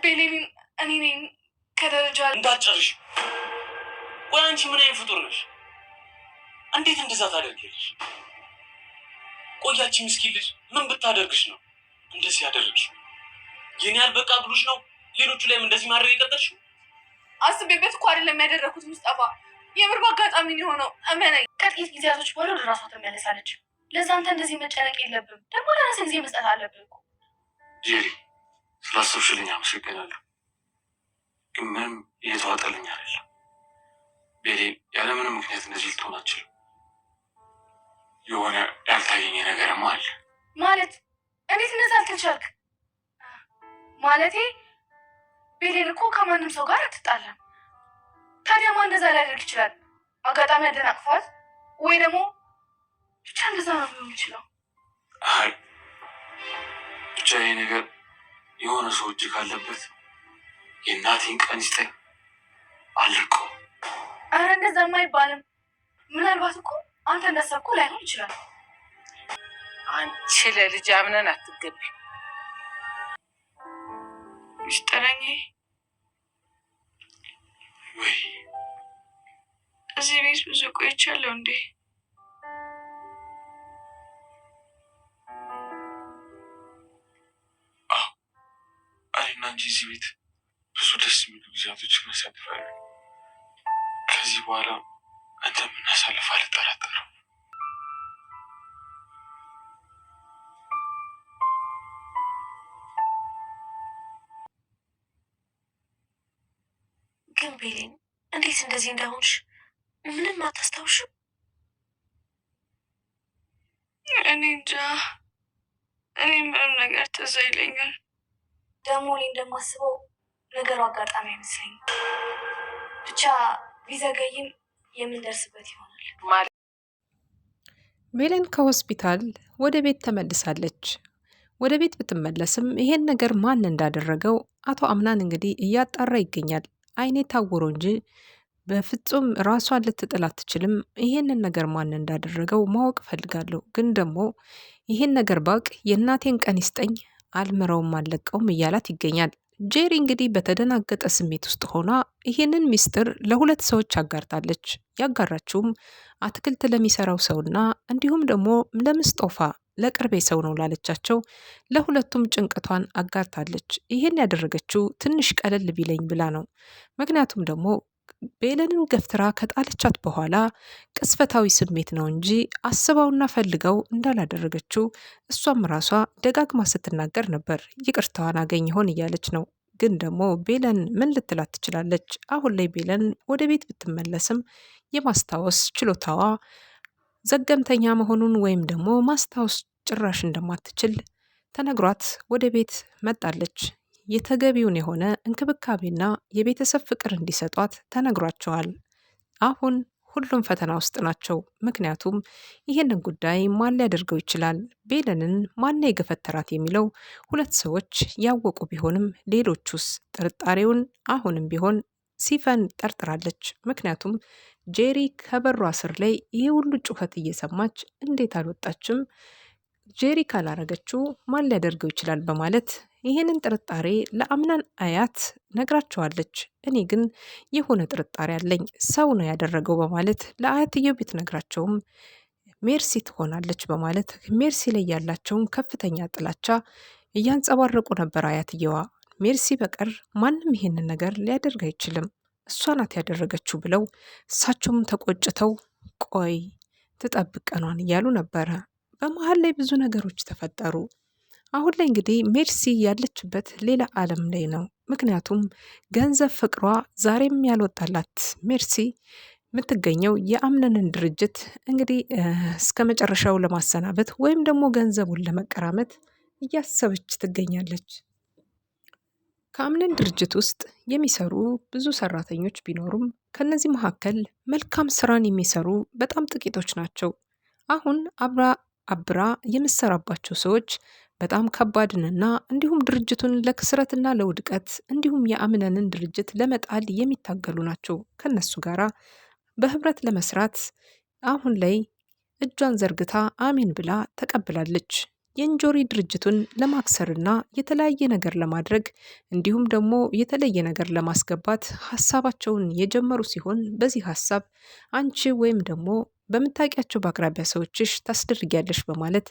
ቤሌን እኔ ነኝ ከደረጃ እንዳትጨርሽ። ቆይ አንቺ ምን አይነት ፍጡር ነሽ? እንዴት እንደዛ ታደርጊያለሽ? ቆያቺ ምስኪን ልጅ ምን ብታደርግሽ ነው እንደዚህ ያደረግሽ? የኔ ያልበቃ ብሉሽ ነው ሌሎቹ ላይም እንደዚህ ማድረግ የቀጠልሽው? አስቤበት እኮ አይደለም ያደረኩት ሙስጠፋ፣ የምር በአጋጣሚ ነው የሆነው። እመነኝ። ከጥቂት ጊዜያቶች በኋላ ወደ ራሷ ትመለሳለች። ለዛ አንተ እንደዚህ መጨነቅ የለብም። ደግሞ ለራስህ ጊዜ መስጠት አለብህ እኮ። ጄሪ ስላሰብሽልኝ አመሰግናለሁ፣ ግን ምንም እየተዋጠልኝ አይደለም። ቤሌ ያለምንም ምክንያት እንደዚህ ልትሆን አትችልም። የሆነ ያልታየኝ ነገርማ አለ። ማለት እንዴት እንደዛ አልተቻልክ? ማለቴ ቤሌን እኮ ከማንም ሰው ጋር አትጣላም። ታዲያ ማን እንደዛ ሊያደርግ ይችላል? አጋጣሚ ያደናቅፏት ወይ ደግሞ ብቻ እንደዛ ነው ሊሆን ይችላል። አይ ብቻ ይሄ ነገር የሆነ ሰው እጅ ካለበት የእናቴን ቀን ይስጠኝ አልቀው። አረ እንደዛማ አይባልም። ምናልባት እኮ አንተ እንዳሰብኩ ላይሆን ይችላል። አንቺ ለልጅ አምነን አትገቢ። ሚስጥረኝ ወይ እዚህ ቤት ብዙ ቆይቻለሁ እንዴ? እኔና አንቺ እዚህ ቤት ብዙ ደስ የሚሉ ጊዜያቶችን እናሳልፋለን። ከዚህ በኋላ አንተ የምናሳልፍ አልጠራጠርም። ግን ቤሌን እንዴት እንደዚህ እንደሆንሽ ምንም አታስታውሽም? እኔ እንጃ። እኔ ምንም ነገር ትዝ አይለኛል። ደግሞ እኔ እንደማስበው ነገሩ አጋጣሚ አይመስለኝም። ብቻ ቢዘገይም የምንደርስበት ይሆናል። ሜለን ከሆስፒታል ወደ ቤት ተመልሳለች። ወደ ቤት ብትመለስም ይሄን ነገር ማን እንዳደረገው አቶ አምናን እንግዲህ እያጣራ ይገኛል። አይኔ ታውሮ እንጂ በፍጹም ራሷን ልትጥል አትችልም። ይሄንን ነገር ማን እንዳደረገው ማወቅ እፈልጋለሁ። ግን ደግሞ ይሄን ነገር ባውቅ የእናቴን ቀን ይስጠኝ አልምረውም አልለቀውም እያላት ይገኛል። ጄሪ እንግዲህ በተደናገጠ ስሜት ውስጥ ሆና ይሄንን ሚስጥር ለሁለት ሰዎች አጋርታለች። ያጋራችውም አትክልት ለሚሰራው ሰውና እንዲሁም ደግሞ ለምስጦፋ ለቅርቤ ሰው ነው ላለቻቸው ለሁለቱም ጭንቀቷን አጋርታለች። ይሄን ያደረገችው ትንሽ ቀለል ቢለኝ ብላ ነው። ምክንያቱም ደግሞ ቤለንን ገፍትራ ከጣለቻት በኋላ ቅስፈታዊ ስሜት ነው እንጂ አስባውና ፈልገው እንዳላደረገችው እሷም ራሷ ደጋግማ ስትናገር ነበር። ይቅርታዋን አገኝ ይሆን እያለች ነው። ግን ደግሞ ቤለን ምን ልትላት ትችላለች? አሁን ላይ ቤለን ወደ ቤት ብትመለስም የማስታወስ ችሎታዋ ዘገምተኛ መሆኑን ወይም ደግሞ ማስታወስ ጭራሽ እንደማትችል ተነግሯት ወደ ቤት መጣለች። የተገቢውን የሆነ እንክብካቤና የቤተሰብ ፍቅር እንዲሰጧት ተነግሯቸዋል። አሁን ሁሉም ፈተና ውስጥ ናቸው። ምክንያቱም ይህንን ጉዳይ ማን ሊያደርገው ይችላል? ቤለንን ማን የገፈተራት የሚለው ሁለት ሰዎች ያወቁ ቢሆንም ሌሎቹስ? ጥርጣሬውን አሁንም ቢሆን ሲፈን ጠርጥራለች። ምክንያቱም ጄሪ ከበሯ ስር ላይ ይህ ሁሉ ጩኸት እየሰማች እንዴት አልወጣችም? ጄሪ ካላረገችው ማን ሊያደርገው ይችላል? በማለት ይህንን ጥርጣሬ ለአምናን አያት ነግራቸዋለች። እኔ ግን የሆነ ጥርጣሬ አለኝ፣ ሰው ነው ያደረገው በማለት ለአያትየው ብትነግራቸውም ሜርሲ ትሆናለች በማለት ሜርሲ ላይ ያላቸውን ከፍተኛ ጥላቻ እያንጸባረቁ ነበር አያትየዋ። ሜርሲ በቀር ማንም ይሄንን ነገር ሊያደርግ አይችልም፣ እሷ ናት ያደረገችው ብለው እሳቸውም ተቆጭተው ቆይ ትጠብቅ ቀኗን እያሉ ነበረ። በመሀል ላይ ብዙ ነገሮች ተፈጠሩ። አሁን ላይ እንግዲህ ሜርሲ ያለችበት ሌላ ዓለም ላይ ነው። ምክንያቱም ገንዘብ ፍቅሯ ዛሬም ያልወጣላት ሜርሲ የምትገኘው የአምነንን ድርጅት እንግዲህ እስከ መጨረሻው ለማሰናበት ወይም ደግሞ ገንዘቡን ለመቀራመት እያሰበች ትገኛለች። ከአምነን ድርጅት ውስጥ የሚሰሩ ብዙ ሰራተኞች ቢኖሩም ከነዚህ መካከል መልካም ስራን የሚሰሩ በጣም ጥቂቶች ናቸው። አሁን አብራ የምሰራባቸው ሰዎች በጣም ከባድንና እንዲሁም ድርጅቱን ለክስረትና ለውድቀት እንዲሁም የአምነንን ድርጅት ለመጣል የሚታገሉ ናቸው። ከነሱ ጋራ በህብረት ለመስራት አሁን ላይ እጇን ዘርግታ አሜን ብላ ተቀብላለች። የእንጆሪ ድርጅቱን ለማክሰርና የተለያየ ነገር ለማድረግ እንዲሁም ደግሞ የተለየ ነገር ለማስገባት ሀሳባቸውን የጀመሩ ሲሆን በዚህ ሀሳብ አንቺ ወይም ደግሞ በምታውቂያቸው በአቅራቢያ ሰዎችሽ ታስደርጊያለሽ በማለት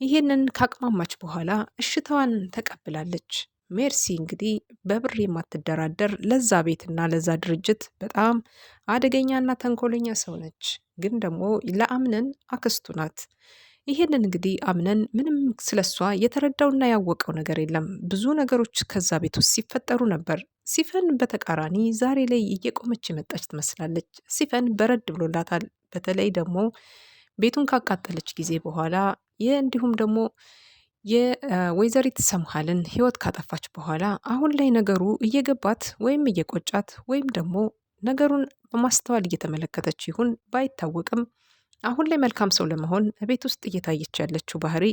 ይህንን ካቅማማች በኋላ እሽታዋን ተቀብላለች። ሜርሲ እንግዲህ በብር የማትደራደር ለዛ ቤትና ለዛ ድርጅት በጣም አደገኛና ተንኮለኛ ሰው ነች። ግን ደግሞ ለአምነን አክስቱ ናት። ይሄንን እንግዲህ አምነን ምንም ስለሷ የተረዳውና ያወቀው ነገር የለም። ብዙ ነገሮች ከዛ ቤት ውስጥ ሲፈጠሩ ነበር። ሲፈን በተቃራኒ ዛሬ ላይ እየቆመች የመጣች ትመስላለች። ሲፈን በረድ ብሎላታል። በተለይ ደግሞ ቤቱን ካቃጠለች ጊዜ በኋላ እንዲሁም ደግሞ የወይዘሪት ሰምሃልን ህይወት ካጠፋች በኋላ አሁን ላይ ነገሩ እየገባት ወይም እየቆጫት ወይም ደግሞ ነገሩን በማስተዋል እየተመለከተች ይሁን ባይታወቅም አሁን ላይ መልካም ሰው ለመሆን ቤት ውስጥ እየታየች ያለችው ባህሪ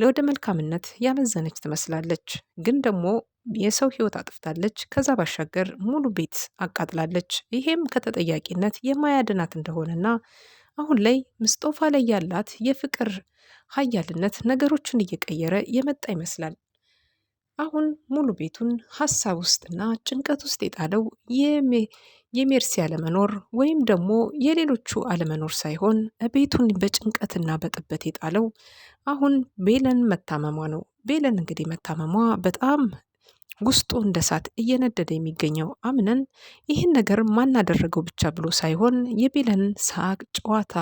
ወደ መልካምነት ያመዘነች ትመስላለች። ግን ደግሞ የሰው ህይወት አጥፍታለች። ከዛ ባሻገር ሙሉ ቤት አቃጥላለች። ይሄም ከተጠያቂነት የማያድናት እንደሆነና አሁን ላይ ምስጦፋ ላይ ያላት የፍቅር ሀያልነት ነገሮችን እየቀየረ የመጣ ይመስላል። አሁን ሙሉ ቤቱን ሀሳብ ውስጥና ጭንቀት ውስጥ የጣለው የሜርሲ አለመኖር ወይም ደግሞ የሌሎቹ አለመኖር ሳይሆን ቤቱን በጭንቀትና በጥበት የጣለው አሁን ቤለን መታመሟ ነው። ቤለን እንግዲህ መታመሟ በጣም ውስጡ እንደ እሳት እየነደደ የሚገኘው አምነን ይህን ነገር ማናደረገው ብቻ ብሎ ሳይሆን የቤለን ሳቅ፣ ጨዋታ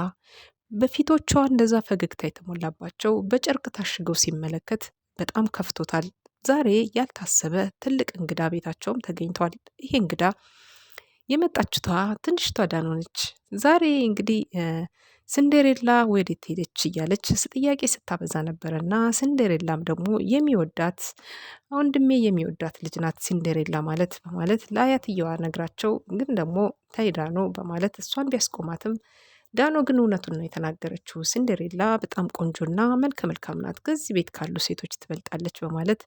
በፊቶቿ እንደዛ ፈገግታ የተሞላባቸው በጨርቅ ታሽገው ሲመለከት በጣም ከፍቶታል። ዛሬ ያልታሰበ ትልቅ እንግዳ ቤታቸውም ተገኝቷል። ይሄ እንግዳ የመጣችቷ ትንሽቷ ዳኖ ነች። ዛሬ እንግዲህ ስንዴሬላ ወዴት ሄደች እያለች ጥያቄ ስታበዛ ነበረና ስንዴሬላም ደግሞ የሚወዳት ወንድሜ የሚወዳት ልጅ ናት ሲንዴሬላ ማለት በማለት ለአያትየዋ ነግራቸው፣ ግን ደግሞ ታይ ዳኖ በማለት እሷን ቢያስቆማትም ዳኖ ግን እውነቱን ነው የተናገረችው። ሲንዴሬላ በጣም ቆንጆና መልከ መልካም ናት፣ ከዚህ ቤት ካሉ ሴቶች ትበልጣለች በማለት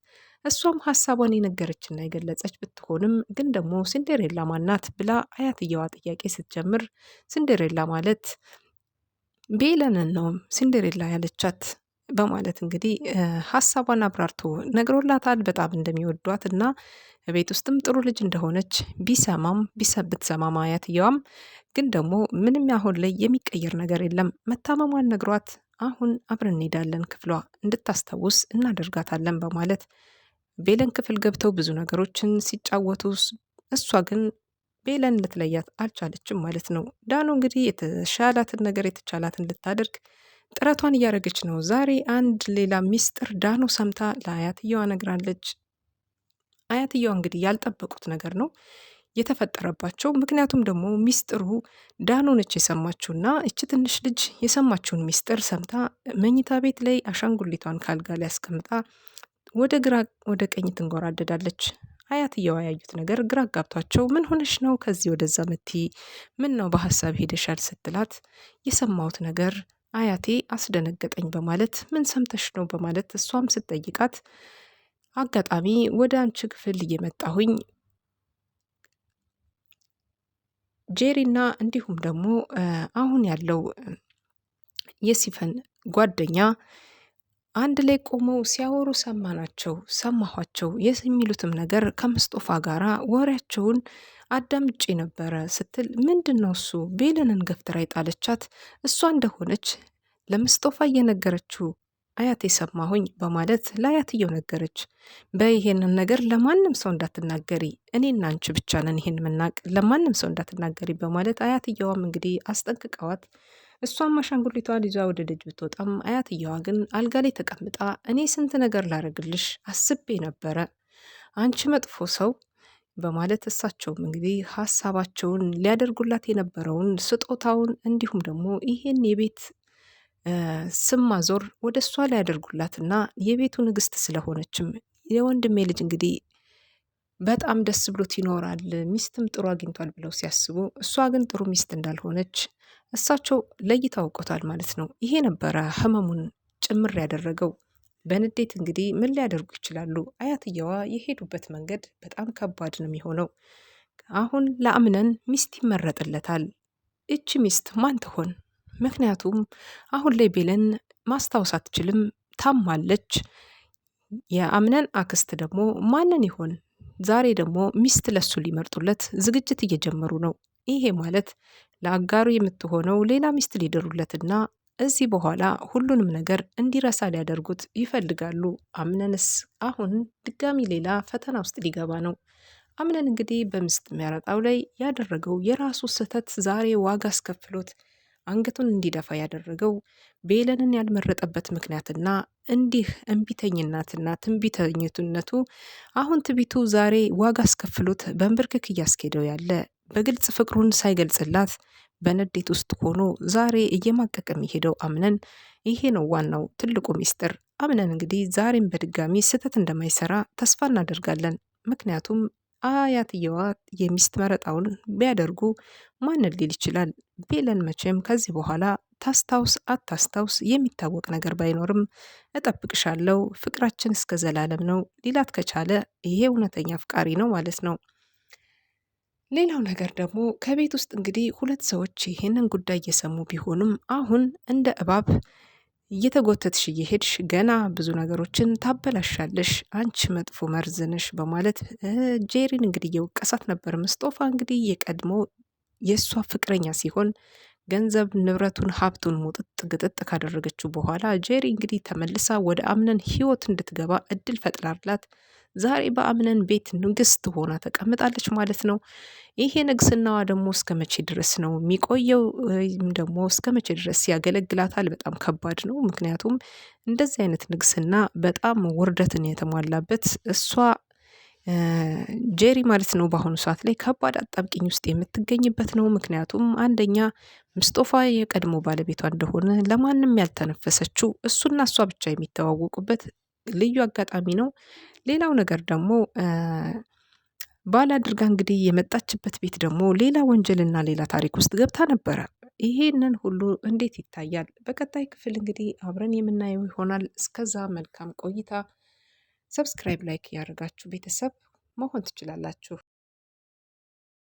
እሷም ሀሳቧን የነገረችና የገለጸች ብትሆንም ግን ደግሞ ሲንዴሬላ ማናት ብላ አያትየዋ ጥያቄ ስትጀምር ሲንዴሬላ ማለት ቤለንን ነው ሲንዴሬላ ያለቻት በማለት እንግዲህ ሀሳቧን አብራርቶ ነግሮላታል። በጣም እንደሚወዷት እና ቤት ውስጥም ጥሩ ልጅ እንደሆነች ብትሰማም አያትየዋም ግን ደግሞ ምንም አሁን ላይ የሚቀየር ነገር የለም። መታመሟን ነግሯት አሁን አብረን እንሄዳለን ክፍሏ እንድታስታውስ እናደርጋታለን በማለት ቤለን ክፍል ገብተው ብዙ ነገሮችን ሲጫወቱ እሷ ግን ቤለን ልትለያት አልቻለችም ማለት ነው። ዳኖ እንግዲህ የተሻላትን ነገር የተቻላትን ልታደርግ ጥረቷን እያደረገች ነው። ዛሬ አንድ ሌላ ሚስጥር ዳኖ ሰምታ ለአያትየዋ ነግራለች። አያትየዋ እንግዲህ ያልጠበቁት ነገር ነው የተፈጠረባቸው። ምክንያቱም ደግሞ ሚስጥሩ ዳኖ ነች የሰማችውና እች ትንሽ ልጅ የሰማችውን ሚስጥር ሰምታ መኝታ ቤት ላይ አሻንጉሊቷን ካልጋ ላይ አስቀምጣ ወደ ግራ ወደ ቀኝ ትንጎራደዳለች። አያትየዋ ያዩት ነገር ግራ ጋብቷቸው ምን ሆነሽ ነው ከዚህ ወደዛ ምቲ? ምን ነው በሀሳብ ሄደሻል? ስትላት የሰማሁት ነገር አያቴ አስደነገጠኝ በማለት ምን ሰምተሽ ነው በማለት እሷም ስትጠይቃት አጋጣሚ ወደ አንቺ ክፍል እየመጣሁኝ ጄሪና እንዲሁም ደግሞ አሁን ያለው የሲፈን ጓደኛ አንድ ላይ ቆመው ሲያወሩ ሰማኋቸው። የሚሉትም ነገር ከምስጦፋ ጋራ ወሬያቸውን አዳምጬ ነበረ ስትል ምንድን ነው እሱ? ቤለንን ገፍትራ የጣለቻት እሷ እንደሆነች ለምስጦፋ እየነገረችው አያቴ ሰማሁኝ በማለት ለአያትየው ነገረች። በይሄንን ነገር ለማንም ሰው እንዳትናገሪ፣ እኔና አንቺ ብቻ ነን ይሄን ምናቅ፣ ለማንም ሰው እንዳትናገሪ በማለት አያትየዋም እንግዲህ አስጠንቅቀዋት እሷም አሻንጉሊቷን ይዛ ወደ ደጅ ብትወጣም አያትየዋ ግን አልጋ ላይ ተቀምጣ እኔ ስንት ነገር ላረግልሽ አስቤ ነበረ አንቺ መጥፎ ሰው በማለት እሳቸውም እንግዲህ ሀሳባቸውን ሊያደርጉላት የነበረውን ስጦታውን እንዲሁም ደግሞ ይሄን የቤት ስም ማዞር ወደ እሷ ሊያደርጉላትና የቤቱ ንግስት ስለሆነችም የወንድሜ ልጅ እንግዲህ በጣም ደስ ብሎት ይኖራል፣ ሚስትም ጥሩ አግኝቷል ብለው ሲያስቡ እሷ ግን ጥሩ ሚስት እንዳልሆነች እሳቸው ለይተው አውቆታል ማለት ነው። ይሄ ነበረ ህመሙን ጭምር ያደረገው። በንዴት እንግዲህ ምን ሊያደርጉ ይችላሉ? አያትየዋ የሄዱበት መንገድ በጣም ከባድ ነው የሚሆነው። አሁን ለአምነን ሚስት ይመረጥለታል። እቺ ሚስት ማን ትሆን? ምክንያቱም አሁን ላይ ቤለን ማስታወስ አትችልም። ታማለች። የአምነን አክስት ደግሞ ማንን ይሆን ዛሬ ደግሞ ሚስት ለሱ ሊመርጡለት ዝግጅት እየጀመሩ ነው። ይሄ ማለት ለአጋሩ የምትሆነው ሌላ ሚስት ሊደሩለትና እዚህ በኋላ ሁሉንም ነገር እንዲረሳ ሊያደርጉት ይፈልጋሉ። አምነንስ አሁን ድጋሚ ሌላ ፈተና ውስጥ ሊገባ ነው። አምነን እንግዲህ በሚስት መረጣው ላይ ያደረገው የራሱ ስህተት ዛሬ ዋጋ አስከፍሎት አንገቱን እንዲደፋ ያደረገው ቤለንን ያልመረጠበት ምክንያትና እንዲህ እምቢተኝነትና ትንቢተኝነቱ አሁን ትቢቱ ዛሬ ዋጋ አስከፍሎት በንብርክክ እያስኬደው ያለ በግልጽ ፍቅሩን ሳይገልጽላት በንዴት ውስጥ ሆኖ ዛሬ እየማቀቀ የሚሄደው አምነን ይሄ ነው ዋናው ትልቁ ሚስጥር። አምነን እንግዲህ ዛሬም በድጋሚ ስህተት እንደማይሰራ ተስፋ እናደርጋለን። ምክንያቱም አያትየዋ የሚስት መረጣውን ቢያደርጉ ማንን ሊል ይችላል? ቤለን መቼም ከዚህ በኋላ ታስታውስ አታስታውስ የሚታወቅ ነገር ባይኖርም እጠብቅሻለሁ፣ ፍቅራችን እስከ ዘላለም ነው ሊላት ከቻለ ይሄ እውነተኛ አፍቃሪ ነው ማለት ነው። ሌላው ነገር ደግሞ ከቤት ውስጥ እንግዲህ ሁለት ሰዎች ይህንን ጉዳይ እየሰሙ ቢሆኑም አሁን እንደ እባብ እየተጎተትሽ እየሄድሽ ገና ብዙ ነገሮችን ታበላሻለሽ፣ አንቺ መጥፎ መርዝ ነሽ በማለት ጄሪን እንግዲህ እየወቀሳት ነበር። ምስጦፋ እንግዲህ የቀድሞ የእሷ ፍቅረኛ ሲሆን ገንዘብ ንብረቱን ሀብቱን ሙጥጥ ግጥጥ ካደረገችው በኋላ ጄሪ እንግዲህ ተመልሳ ወደ አምነን ህይወት እንድትገባ እድል ፈጥራላት ዛሬ በአምነን ቤት ንግስት ሆና ተቀምጣለች ማለት ነው። ይሄ ንግስናዋ ደግሞ እስከ መቼ ድረስ ነው የሚቆየው? ወይም ደግሞ እስከ መቼ ድረስ ያገለግላታል? በጣም ከባድ ነው። ምክንያቱም እንደዚህ አይነት ንግስና በጣም ውርደትን የተሟላበት እሷ ጄሪ ማለት ነው በአሁኑ ሰዓት ላይ ከባድ አጣብቂኝ ውስጥ የምትገኝበት ነው። ምክንያቱም አንደኛ ምስጦፋ የቀድሞ ባለቤቷ እንደሆነ ለማንም ያልተነፈሰችው እሱና እሷ ብቻ የሚተዋወቁበት ልዩ አጋጣሚ ነው። ሌላው ነገር ደግሞ ባል አድርጋ እንግዲህ የመጣችበት ቤት ደግሞ ሌላ ወንጀልና ሌላ ታሪክ ውስጥ ገብታ ነበረ። ይሄንን ሁሉ እንዴት ይታያል? በቀጣይ ክፍል እንግዲህ አብረን የምናየው ይሆናል። እስከዛ መልካም ቆይታ። ሰብስክራይብ፣ ላይክ ያደርጋችሁ ቤተሰብ መሆን ትችላላችሁ።